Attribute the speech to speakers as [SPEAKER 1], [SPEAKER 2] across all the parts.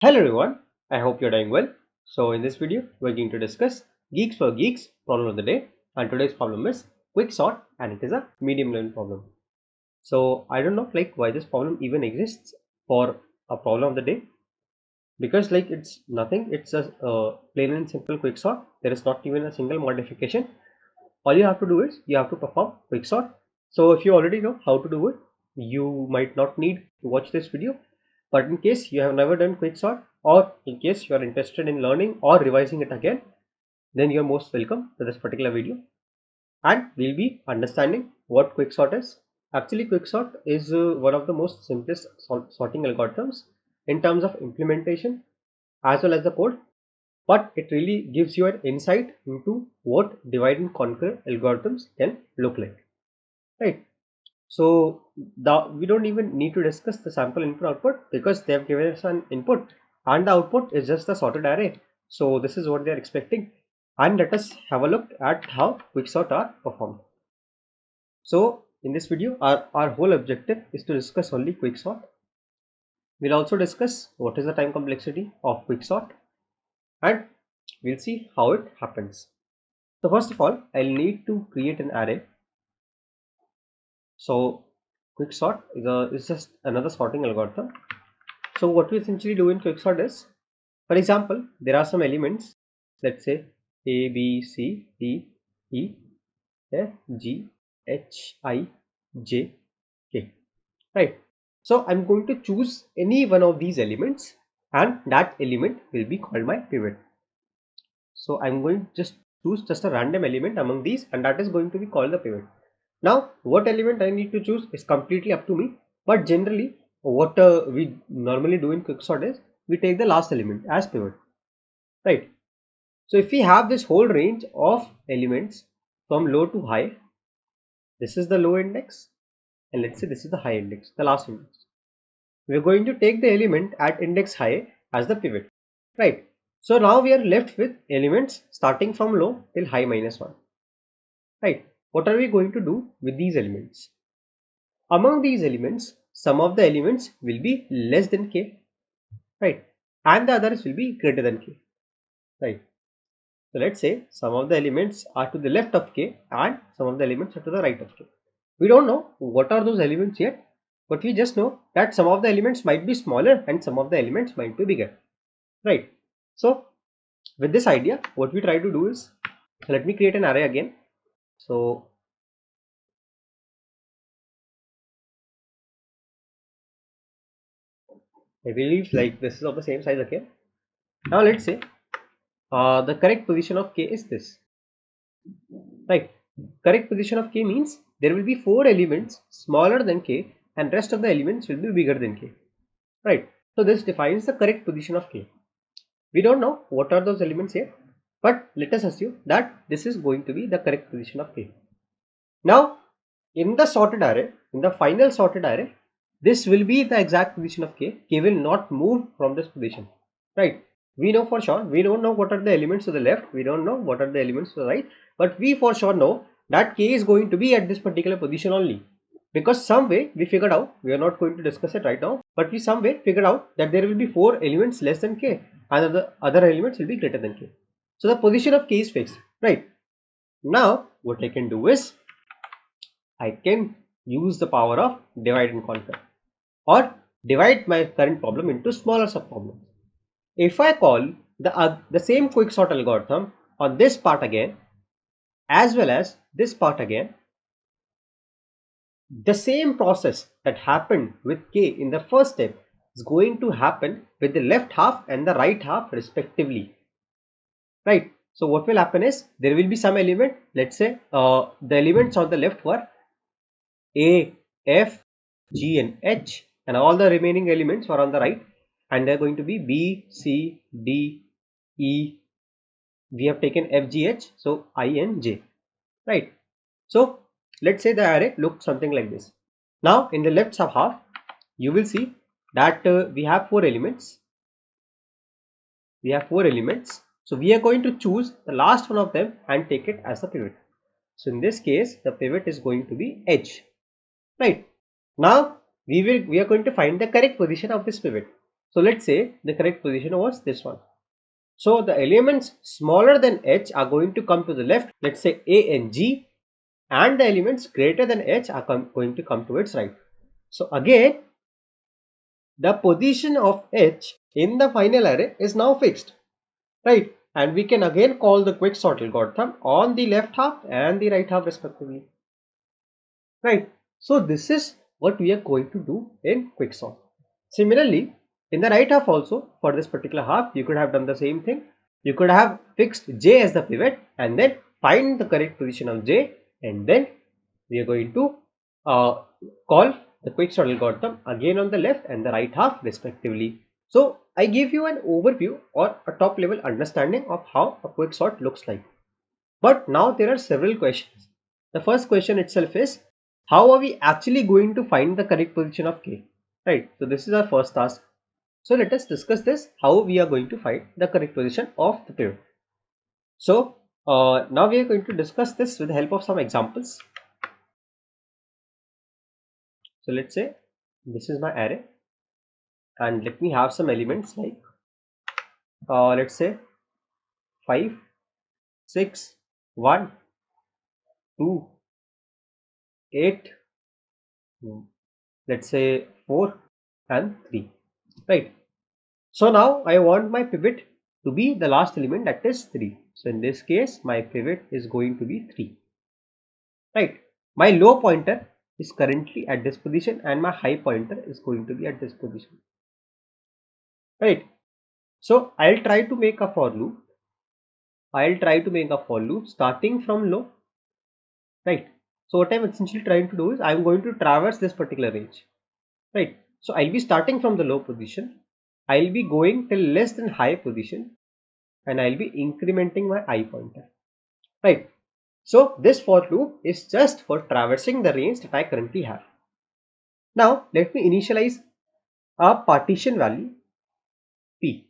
[SPEAKER 1] Hello everyone, I hope you're doing well. So in this video, we're going to discuss Geeks for Geeks problem of the day, and today's problem is quick sort and it is a medium level problem. So I don't know why this problem even exists for a problem of the day, because it's nothing, it's a plain and simple quick sort. There is not even a single modification. All you have to do is you have to perform quick sort. So if you already know how to do it, you might not need to watch this video, but in case you have never done quick sort, or in case you are interested in learning or revising it again, then you're most welcome to this particular video, and we'll be understanding what quick sort is. Actually, quick sort is one of the most simplest sorting algorithms in terms of implementation as well as the code, but it really gives you an insight into what divide and conquer algorithms can look like, right? So we don't even need to discuss the sample input output, because they have given us an input and the output is just the sorted array. So this is what they are expecting, and let us have a look at how quicksort are performed. So in this video, our whole objective is to discuss only quicksort. We'll also discuss what is the time complexity of quicksort, and we'll see how it happens. So first of all, I'll need to create an array. So quicksort is just another sorting algorithm. So what we essentially do in quicksort is, for example, there are some elements, let's say A, B, C, D, E, F, G, H, I, J, K, right? So I'm going to choose any one of these elements, and that element will be called my pivot. So I'm going to just choose just a random element among these, and that is going to be called the pivot. Now what element I need to choose is completely up to me, but generally what we normally do in quicksort is we take the last element as pivot, right? So if we have this whole range of elements from low to high, this is the low index, and let's say this is the high index, the last index. We're going to take the element at index high as the pivot, right? So now we are left with elements starting from low till high minus 1, right? What are we going to do with these elements? Among these elements, some of the elements will be less than k, right? And the others will be greater than k, right? So let's say some of the elements are to the left of k and some of the elements are to the right of k. We don't know what are those elements yet, but we just know that some of the elements might be smaller and some of the elements might be bigger, right? So with this idea, what we try to do is, let me create an array again. So I believe this is of the same size again. Now let's say the correct position of k is this, right? Correct position of k means there will be 4 elements smaller than k and rest of the elements will be bigger than k, right? So this defines the correct position of k. We don't know what are those elements here, but let us assume that this is going to be the correct position of k. Now in the sorted array, in the final sorted array, this will be the exact position of k. K will not move from this position, right? We know for sure, we don't know what are the elements to the left, we don't know what are the elements to the right, but we for sure know that k is going to be at this particular position only, because some way we figured out, we are not going to discuss it right now, but we some way figured out that there will be 4 elements less than k and the other elements will be greater than k. So the position of k is fixed, right? Now what I can do is, I can use the power of divide and conquer, or divide my current problem into smaller subproblems. If I call the same quicksort algorithm on this part again as well as this part again, the same process that happened with k in the first step is going to happen with the left half and the right half respectively, right? So what will happen is, there will be some element, let's say the elements on the left were A, F, G and H, and all the remaining elements were on the right, and they are going to be B, C, D, E. We have taken F, G, H, so I and J, right? So let's say the array looks something like this. Now in the left sub half, you will see that we have 4 elements. So we are going to choose the last one of them and take it as a pivot. So in this case, the pivot is going to be H, right? Now we are going to find the correct position of this pivot. So let's say the correct position was this one. So the elements smaller than h are going to come to the left, let's say A and G, and the elements greater than h are going to come to its right. So again, the position of h in the final array is now fixed, right? And we can again call the quicksort algorithm on the left half and the right half respectively, right? So this is what we are going to do in quicksort. Similarly, in the right half also, for this particular half, you could have done the same thing. You could have fixed j as the pivot and then find the correct position of j, and then we are going to call the quicksort algorithm again on the left and the right half respectively. So I gave you an overview or a top level understanding of how a quicksort looks like. But now there are several questions. The first question itself is, how are we actually going to find the correct position of k? Right. So this is our first task. So let us discuss this, how we are going to find the correct position of the pivot. So now we are going to discuss this with the help of some examples. So let's say this is my array, and let me have some elements like let's say 5, 6, 1, 2, 8, let's say 4 and 3, right? So now I want my pivot to be the last element, that is 3. So in this case my pivot is going to be 3, right? My low pointer is currently at this position and my high pointer is going to be at this position, right? So I'll try to make a for loop. Starting from low, right? So what I'm essentially trying to do is I'm going to traverse this particular range, right? So I'll be starting from the low position, I'll be going till less than high position, and I'll be incrementing my I pointer, right? So this for loop is just for traversing the range that I currently have. Now let me initialize a partition value p,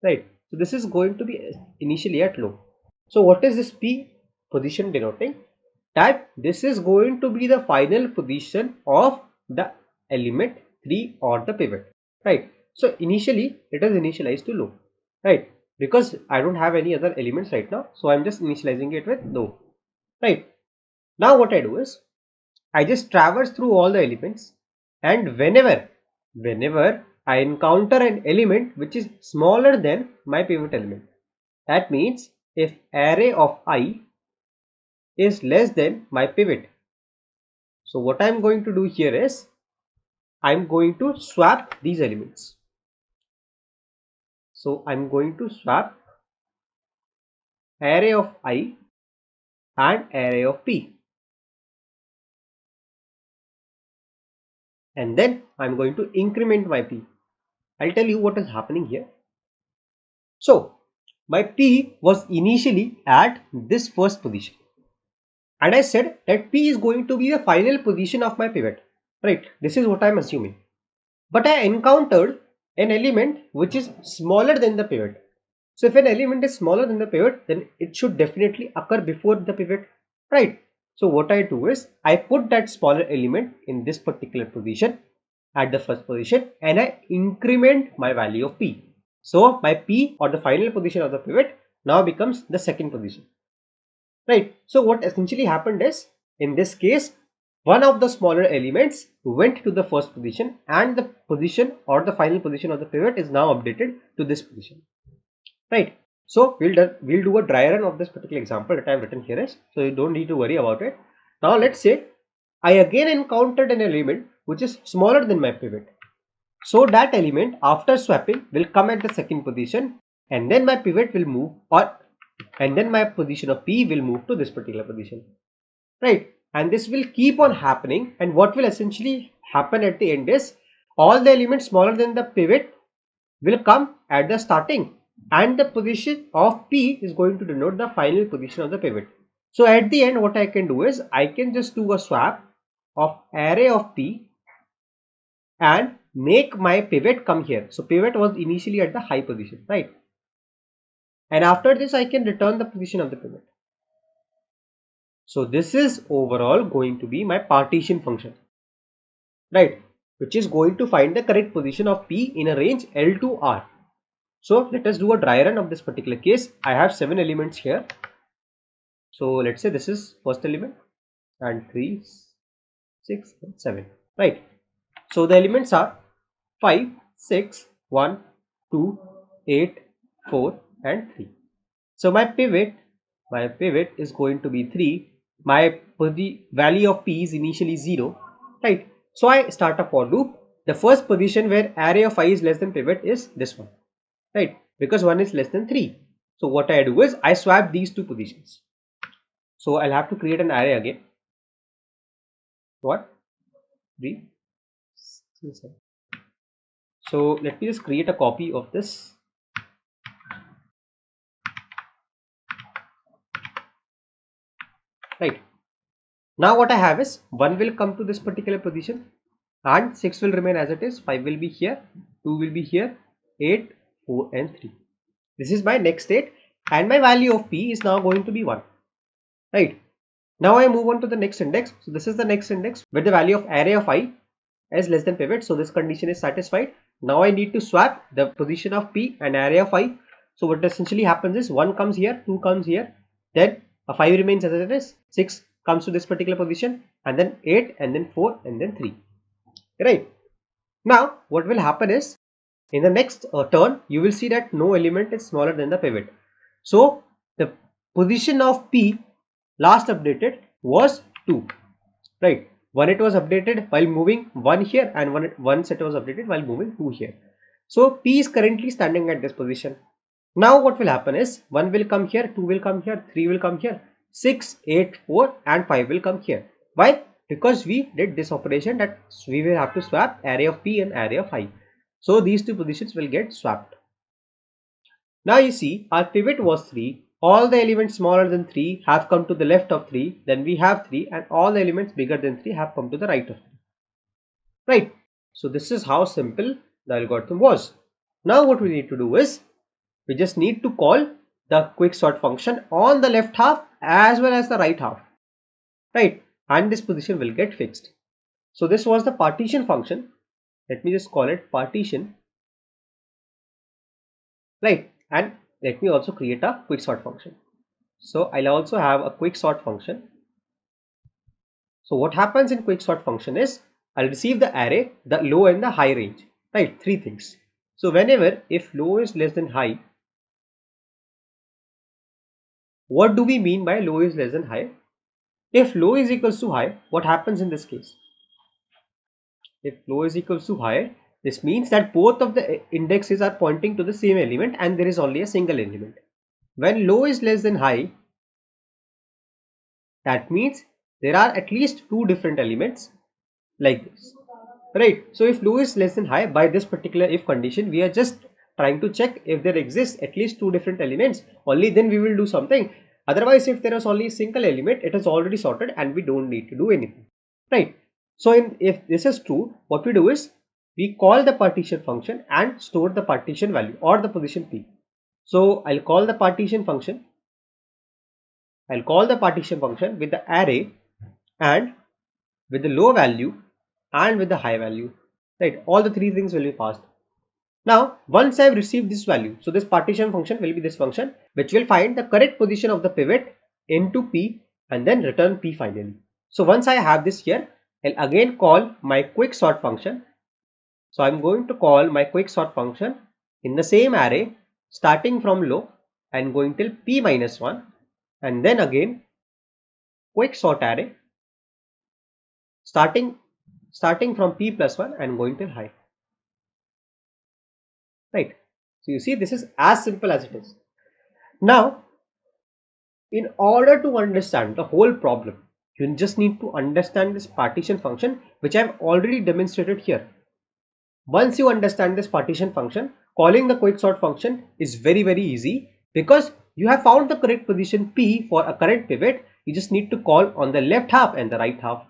[SPEAKER 1] right? So this is going to be initially at low. So what is this p position denoting? That this is going to be the final position of the element 3 or the pivot, right? So initially it is initialized to low, right? Because I don't have any other elements right now, so I'm just initializing it with low, right? Now what I do is I just traverse through all the elements, and whenever I encounter an element which is smaller than my pivot element, that means if array of I is less than my pivot, so what I'm going to do here is I'm going to swap these elements. So I'm going to swap array of I and array of P, and then I'm going to increment my P. I'll tell you what is happening here. So my P was initially at this first position, and I said that P is going to be the final position of my pivot, right? This is what I'm assuming. But I encountered an element which is smaller than the pivot. So if an element is smaller than the pivot, then it should definitely occur before the pivot, right? So what I do is I put that smaller element in this particular position at the first position, and I increment my value of P. So my P, or the final position of the pivot, now becomes the second position, right? So what essentially happened is, in this case, one of the smaller elements went to the first position, and the position or the final position of the pivot is now updated to this position, right? So we'll do a dry run of this particular example that I have written here is, so you don't need to worry about it. Now let's say I again encountered an element which is smaller than my pivot. So that element after swapping will come at the second position, and then my pivot will move, and then my position of P will move to this particular position, right? And this will keep on happening, and what will essentially happen at the end is all the elements smaller than the pivot will come at the starting, and the position of P is going to denote the final position of the pivot. So at the end, what I can do is I can just do a swap of array of P and make my pivot come here. So pivot was initially at the high position, right? And after this I can return the position of the pivot. So this is overall going to be my partition function, right? which is going to find the correct position of P in a range L to R. So let us do a dry run of this particular case. I have 7 elements here. So let's say this is first element and 3, 6, and 7. Right. So the elements are 5, 6, 1, 2, 8, 4 and 3. So my pivot is going to be 3. The value of P is initially 0. Right. So I start a for loop. The first position where array of I is less than pivot is this one. Right. Because 1 is less than 3. So what I do is I swap these two positions. So I'll have to create an array again. What? 3, 6, 7. So let me just create a copy of this. Right. Now what I have is 1 will come to this particular position and 6 will remain as it is. 5 will be here, 2 will be here, 8, 4 and 3. This is my next state and my value of P is now going to be 1. Right. Now I move on to the next index. So this is the next index where the value of array of I is less than pivot. So this condition is satisfied. Now I need to swap the position of P and array of I. So what essentially happens is 1 comes here, 2 comes here, then a 5 remains as it is, 6 comes to this particular position, and then 8 and then 4 and then 3. Right. Now what will happen is in the next turn you will see that no element is smaller than the pivot. So the position of P last updated was 2. Right. One it was updated while moving 1 here and once it was updated while moving 2 here. So P is currently standing at this position. Now what will happen is 1 will come here, 2 will come here, 3 will come here, 6, 8, 4 and 5 will come here. Why? Because we did this operation that we will have to swap array of P and array of I. So these two positions will get swapped. Now you see our pivot was 3. All the elements smaller than 3 have come to the left of 3. Then we have 3 and all the elements bigger than 3 have come to the right of 3. Right. So this is how simple the algorithm was. Now what we need to do is we just need to call the quicksort function on the left half as well as the right half. Right. And this position will get fixed. So this was the partition function. Let me just call it partition. Right. And let me also create a quicksort function. So I'll also have a quicksort function. So what happens in quicksort function is I'll receive the array, the low and the high range. Right. 3 things. So whenever if low is less than high, what do we mean by low is less than high? If low is equals to high, what happens in this case? If low is equals to high, this means that both of the indexes are pointing to the same element and there is only a single element. When low is less than high, that means there are at least 2 different elements like this. Right. So if low is less than high, by this particular if condition, we are just trying to check if there exists at least 2 different elements. Only then we will do something. Otherwise, if there is only a single element, it is already sorted and we don't need to do anything. Right. So if this is true, what we do is we call the partition function and store the partition value or the position P. So I'll call the partition function. I'll call the partition function with the array and with the low value and with the high value. Right. All the 3 things will be passed. Now, once I've received this value, so this partition function will be this function which will find the correct position of the pivot into P and then return P finally. So once I have this here, I'll again call my quicksort function. So I'm going to call my quicksort function in the same array starting from low and going till P minus 1 and then again quicksort array starting from P plus 1 and going till high. Right. So you see this is as simple as it is. Now, in order to understand the whole problem, you just need to understand this partition function which I have already demonstrated here. Once you understand this partition function, calling the quicksort function is very easy because you have found the correct position P for a current pivot. You just need to call on the left half and the right half.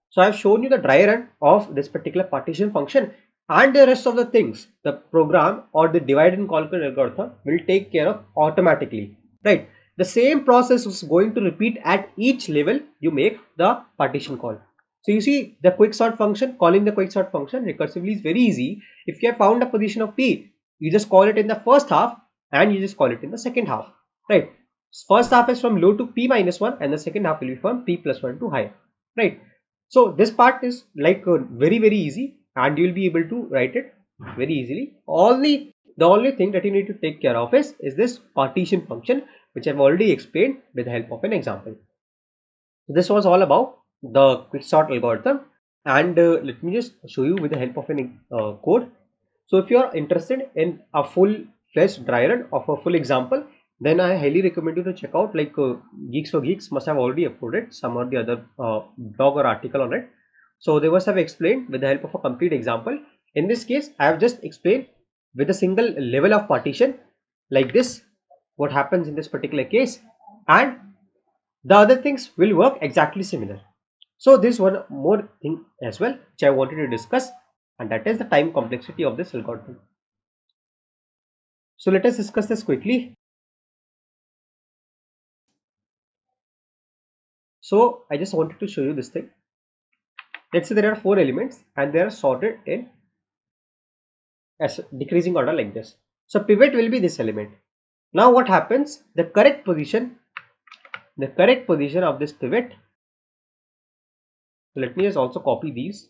[SPEAKER 1] So I have shown you the dry run of this particular partition function and the rest of the things the program or the divide and conquer algorithm will take care of automatically. Right. The same process is going to repeat at each level you make the partition call. So you see the quicksort function, calling the quicksort function recursively is very easy. If you have found a position of p, you just call it in the first half and you just call it in the second half, right? First half is from low to p minus 1 and the second half will be from p plus 1 to high, right? So this part is like very easy and you will be able to write it very easily. The only thing that you need to take care of is this partition function, which I've already explained with the help of an example. This was all about the quicksort algorithm, and let me just show you with the help of an code. So if you are interested in a full-fledged dry run of a full example, then I highly recommend you to check out like Geeks for Geeks must have already uploaded some or the other blog or article on it. So they must have explained with the help of a complete example. In this case, I have just explained with a single level of partition like this, what happens in this particular case, and the other things will work exactly similar. So this one more thing as well which I wanted to discuss, and that is the time complexity of this algorithm. So let us discuss this quickly. So I just wanted to show you this thing. Let's say there are 4 elements and they are sorted in as decreasing order like this. So pivot will be this element. Now what happens? The correct position of this pivot. So let me just also copy these.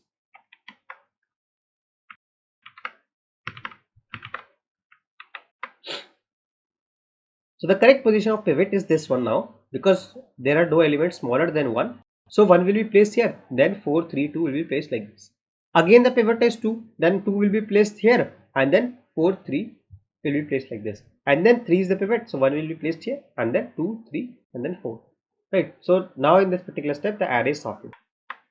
[SPEAKER 1] So the correct position of pivot is this one now, because there are no elements smaller than 1. So 1 will be placed here, then 4, 3, 2 will be placed like this. Again the pivot is 2, then 2 will be placed here, and then 4, 3 will be placed like this. And then 3 is the pivot, so 1 will be placed here, and then 2, 3, and then 4. Right, so now in this particular step the array is sorted.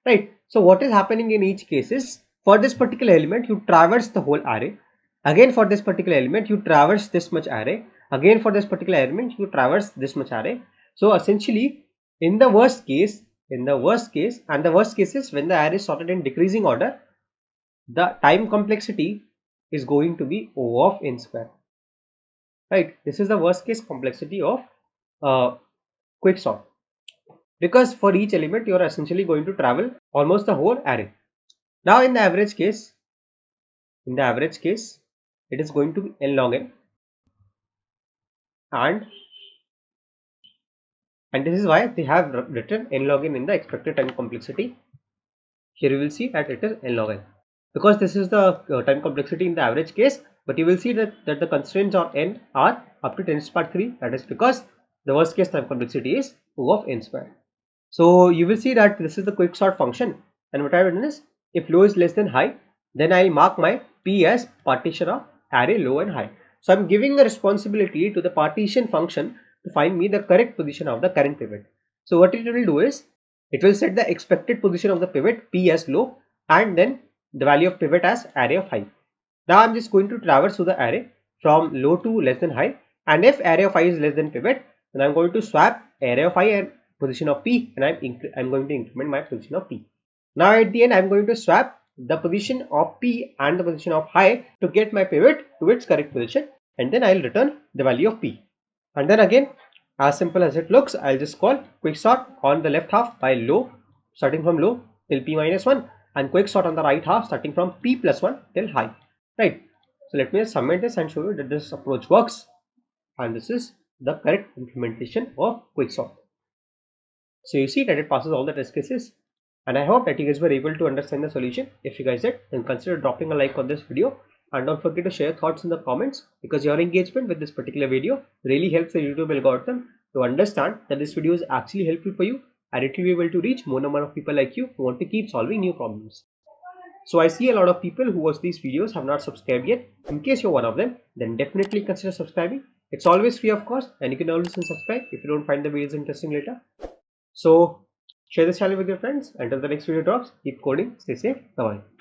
[SPEAKER 1] Right, so what is happening in each case is, for this particular element you traverse the whole array. Again for this particular element you traverse this much array. Again for this particular element you traverse this much array. So essentially in the worst case, and the worst case is when the array is sorted in decreasing order, the time complexity is going to be O of n square. Right, this is the worst case complexity of quicksort, because for each element you are essentially going to travel almost the whole array. Now in the average case, it is going to be n log n, and this is why they have written n log n in the expected time complexity. Here you will see that it is n log n, because this is the time complexity in the average case, but you will see that the constraints on n are up to 10 to the power 3. That is because the worst case time complexity is O of n square. So you will see that this is the quicksort function, and what I have done is, if low is less than high, then I will mark my P as partition of array low and high. So I am giving a responsibility to the partition function to find me the correct position of the current pivot. So what it will do is, it will set the expected position of the pivot P as low and then the value of pivot as array of high. Now I am just going to traverse through the array from low to less than high, and if array of high is less than pivot, then I am going to swap array of high and position of P, and I'm going to increment my position of P. Now at the end I'm going to swap the position of P and the position of high to get my pivot to its correct position, and then I'll return the value of P. And then again, as simple as it looks, I'll just call quicksort on the left half by low, starting from low till P minus 1, and quicksort on the right half starting from P plus 1 till high. Right. So let me just submit this and show you that this approach works, and this is the correct implementation of quicksort. So you see that it passes all the test cases, and I hope that you guys were able to understand the solution. If you guys did, then consider dropping a like on this video, and don't forget to share thoughts in the comments, because your engagement with this particular video really helps the YouTube algorithm to understand that this video is actually helpful for you, and it will be able to reach more number of people like you who want to keep solving new problems. So I see a lot of people who watch these videos have not subscribed yet. In case you're one of them, then definitely consider subscribing. It's always free of cost, and you can always subscribe if you don't find the videos interesting later. So share this channel with your friends. Until the next video drops, keep coding, stay safe, bye bye.